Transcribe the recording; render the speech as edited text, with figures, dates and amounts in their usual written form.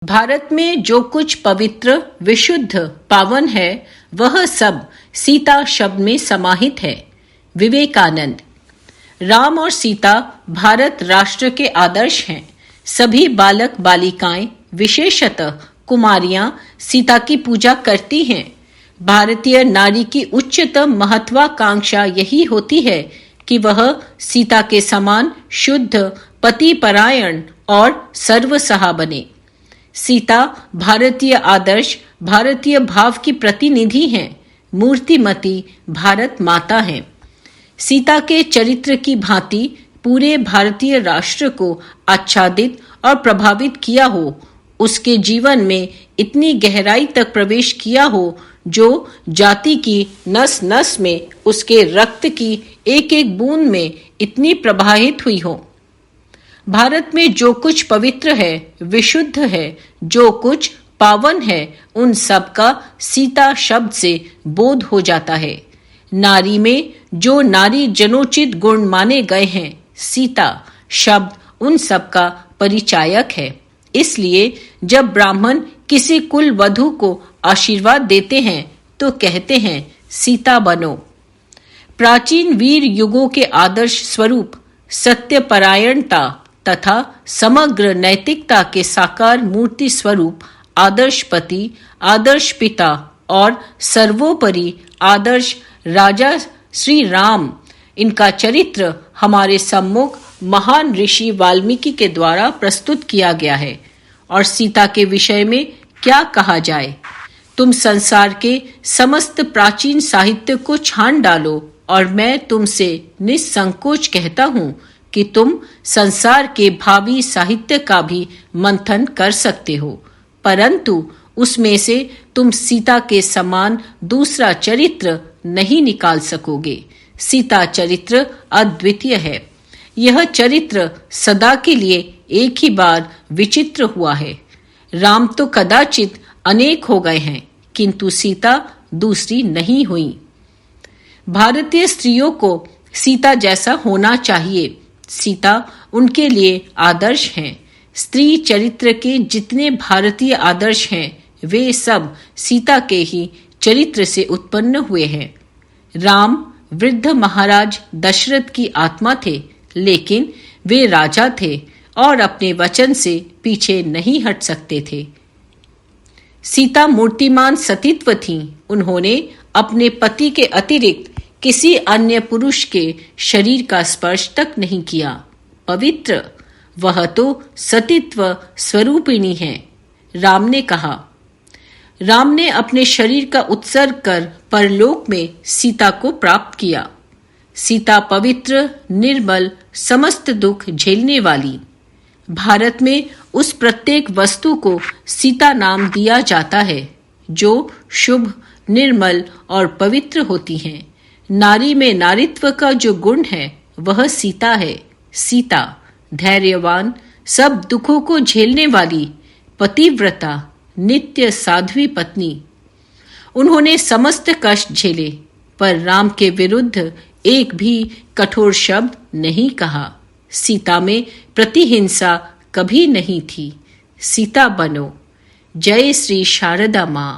भारत में जो कुछ पवित्र, विशुद्ध, पावन है, वह सब सीता शब्द में समाहित है। विवेकानंद। राम और सीता भारत राष्ट्र के आदर्श हैं। सभी बालक बालिकाएं, विशेषतः कुमारियां, सीता की पूजा करती हैं। भारतीय नारी की उच्चतम महत्वाकांक्षा यही होती है कि वह सीता के समान शुद्ध, पतिपरायण और सर्वसहा बने। सीता भारतीय आदर्श, भारतीय भाव की प्रतिनिधि हैं, मूर्तिमती भारत माता हैं। सीता के चरित्र की भांति पूरे भारतीय राष्ट्र को आच्छादित और प्रभावित किया हो, उसके जीवन में इतनी गहराई तक प्रवेश किया हो जो जाति की नस नस में, उसके रक्त की एक एक बूंद में इतनी प्रवाहित हुई हो। भारत में जो कुछ पवित्र है, विशुद्ध है, जो कुछ पावन है, उन सब का सीता शब्द से बोध हो जाता है। नारी में जो नारी जनोचित गुण माने गए हैं, सीता शब्द उन सब का परिचायक है। इसलिए जब ब्राह्मण किसी कुल वधू को आशीर्वाद देते हैं तो कहते हैं, सीता बनो। प्राचीन वीर युगों के आदर्श स्वरूप सत्यपरायणता तथा समग्र नैतिकता के साकार मूर्ति स्वरूप आदर्श पति, आदर्श पिता और सर्वोपरि आदर्श राजा श्री राम, इनका चरित्र हमारे सम्मुख महान ऋषि वाल्मीकि के द्वारा प्रस्तुत किया गया है। और सीता के विषय में क्या कहा जाए। तुम संसार के समस्त प्राचीन साहित्य को छान डालो और मैं तुमसे निसंकोच कहता हूँ कि तुम संसार के भावी साहित्य का भी मंथन कर सकते हो, परंतु उसमें से तुम सीता के समान दूसरा चरित्र नहीं निकाल सकोगे। सीता चरित्र अद्वितीय है। यह चरित्र सदा के लिए एक ही बार विचित्र हुआ है। राम तो कदाचित अनेक हो गए हैं, किंतु सीता दूसरी नहीं हुई। भारतीय स्त्रियों को सीता जैसा होना चाहिए। सीता उनके लिए आदर्श हैं। स्त्री चरित्र के जितने भारतीय आदर्श हैं, वे सब सीता के ही चरित्र से उत्पन्न हुए हैं। राम वृद्ध महाराज दशरथ की आत्मा थे, लेकिन वे राजा थे और अपने वचन से पीछे नहीं हट सकते थे। सीता मूर्तिमान सतीत्व थीं। उन्होंने अपने पति के अतिरिक्त किसी अन्य पुरुष के शरीर का स्पर्श तक नहीं किया। पवित्र, वह तो सतीत्व स्वरूपिणी है। राम ने कहा। राम ने अपने शरीर का उत्सर्ग कर परलोक में सीता को प्राप्त किया। सीता पवित्र, निर्मल, समस्त दुख झेलने वाली। भारत में उस प्रत्येक वस्तु को सीता नाम दिया जाता है जो शुभ, निर्मल और पवित्र होती हैं। नारी में नारीत्व का जो गुण है वह सीता है। सीता धैर्यवान, सब दुखों को झेलने वाली, पतिव्रता, नित्य साध्वी पत्नी। उन्होंने समस्त कष्ट झेले, पर राम के विरुद्ध एक भी कठोर शब्द नहीं कहा। सीता में प्रतिहिंसा कभी नहीं थी। सीता बनो। जय श्री शारदा माँ।